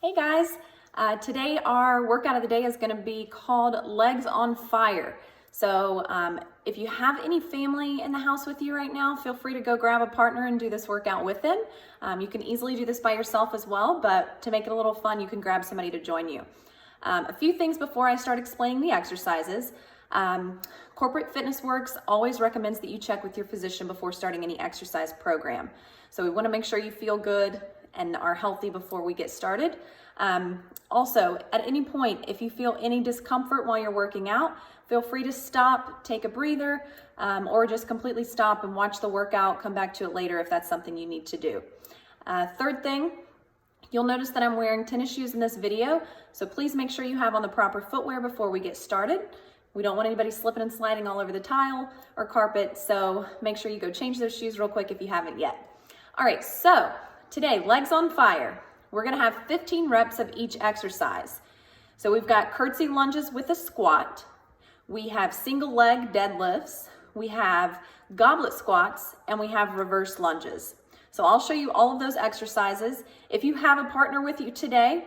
Hey guys, today our workout of the day is going to be called Legs on Fire. So if you have any family in the house with you right now, feel free to go grab a partner and do this workout with them. You can easily do this by yourself as well, but to make it a little fun, you can grab somebody to join you. A few things before I start explaining the exercises. Corporate Fitness Works always recommends that you check with your physician before starting any exercise program. So we want to make sure you feel good and are healthy before we get started. Also, at any point, if you feel any discomfort while you're working out, feel free to stop, take a breather, or just completely stop and watch the workout, come back to it later if that's something you need to do. Third thing, you'll notice that I'm wearing tennis shoes in this video, so please make sure you have on the proper footwear before we get started. We don't want anybody slipping and sliding all over the tile or carpet, so make sure you go change those shoes real quick if you haven't yet. All right, so today, legs on fire. We're gonna have 15 reps of each exercise. So we've got curtsy lunges with a squat. We have single leg deadlifts. We have goblet squats, and we have reverse lunges. So I'll show you all of those exercises. If you have a partner with you today,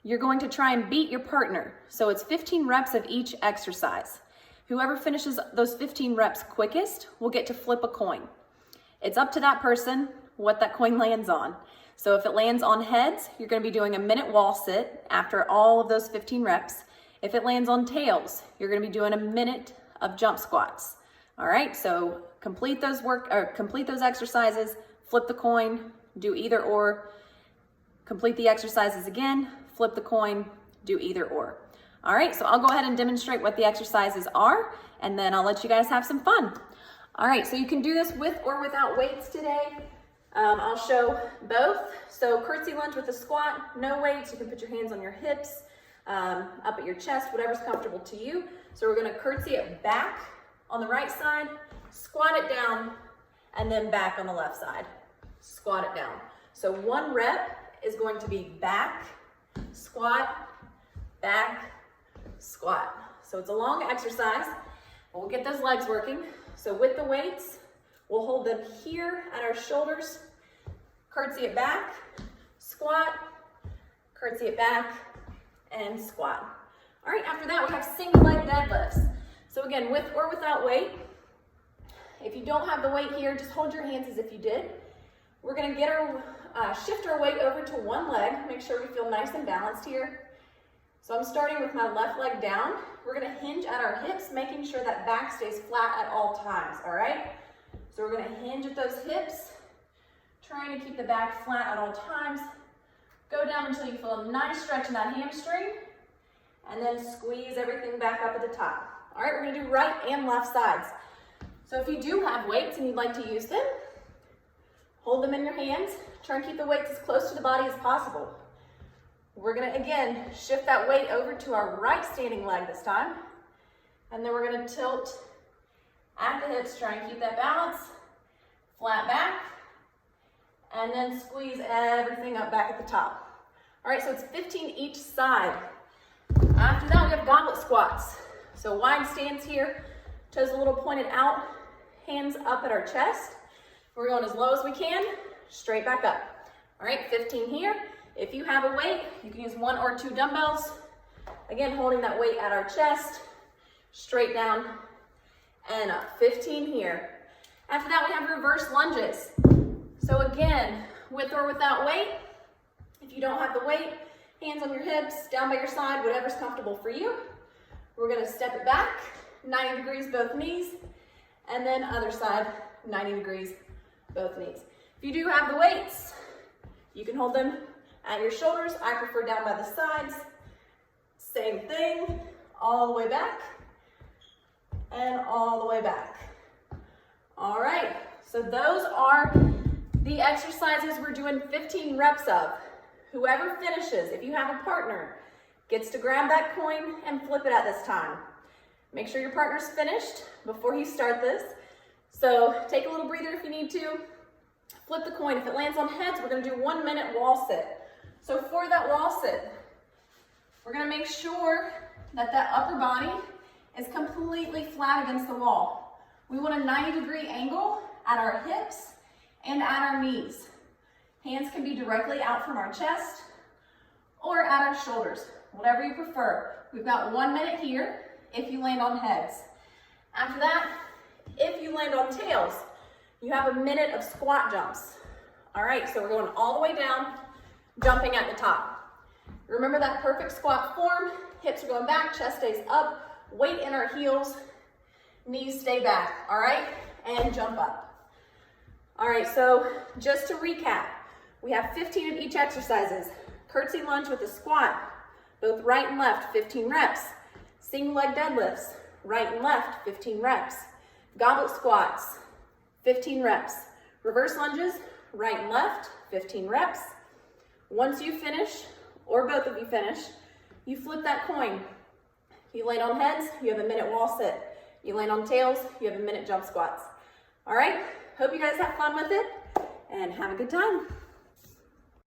you're going to try and beat your partner. So it's 15 reps of each exercise. Whoever finishes those 15 reps quickest will get to flip a coin. It's up to that person what that coin lands on. So if it lands on heads, you're going to be doing a minute wall sit after all of those 15 reps. If it lands on tails, you're going to be doing a minute of jump squats. All right, so complete those exercises, flip the coin, do either or, complete the exercises again, flip the coin, do either or. All right, so I'll go ahead and demonstrate what the exercises are, and then I'll let you guys have some fun. All right, so you can do this with or without weights today. I'll show both. So curtsy lunge with a squat, no weights. You can put your hands on your hips, up at your chest, whatever's comfortable to you. So we're gonna curtsy it back on the right side, squat it down, and then back on the left side. Squat it down. So one rep is going to be back, squat, back, squat. So it's a long exercise, but we'll get those legs working. So with the weights, we'll hold them here at our shoulders, curtsy it back, squat, curtsy it back, and squat. All right, after that we have single leg deadlifts. So again, with or without weight. If you don't have the weight here, just hold your hands as if you did. We're gonna get our, shift our weight over to one leg, make sure we feel nice and balanced here. So I'm starting with my left leg down. We're gonna hinge at our hips, making sure that back stays flat at all times, all right? So we're gonna hinge at those hips, trying to keep the back flat at all times. Go down until you feel a nice stretch in that hamstring, and then squeeze everything back up at the top. All right, we're gonna do right and left sides. So if you do have weights and you'd like to use them, hold them in your hands. Try and keep the weights as close to the body as possible. We're gonna, again, shift that weight over to our right standing leg this time, and then we're gonna tilt at the hips, try and keep that balance, flat back, and then squeeze everything up back at the top. All right, so it's 15 each side. After that, we have goblet squats. So wide stance here, toes a little pointed out, hands up at our chest. We're going as low as we can, straight back up. All right, 15 here. If you have a weight, you can use 1 or 2 dumbbells. Again, holding that weight at our chest, straight down, and up. 15 here. After that, we have reverse lunges. So again, with or without weight. If you don't have the weight, hands on your hips, down by your side, whatever's comfortable for you. We're gonna step it back, 90 degrees both knees, and then other side, 90 degrees both knees. If you do have the weights, you can hold them at your shoulders. I prefer down by the sides. Same thing, all the way back, and all the way back. All right, so those are the exercises we're doing 15 reps of. Whoever finishes, if you have a partner, gets to grab that coin and flip it at this time. Make sure your partner's finished before you start this. So take a little breather if you need to. Flip the coin. If it lands on heads, we're gonna do 1 minute wall sit. So for that wall sit, we're gonna make sure that that upper body is completely flat against the wall. We want a 90-degree angle at our hips and at our knees. Hands can be directly out from our chest, or out of shoulders, whatever you prefer. We've got 1 minute here if you land on heads. After that, if you land on tails, you have a minute of squat jumps. All right, so we're going all the way down, jumping at the top. Remember that perfect squat form. Hips are going back, chest stays up, weight in our heels, knees stay back, all right? And jump up. All right, so just to recap, we have 15 of each exercises. Curtsy lunge with a squat, both right and left, 15 reps. Single leg deadlifts, right and left, 15 reps. Goblet squats, 15 reps. Reverse lunges, right and left, 15 reps. Once you finish, or both of you finish, you flip that coin. You land on heads, you have a minute wall sit. You land on tails, you have a minute jump squats. All right, hope you guys have fun with it and have a good time.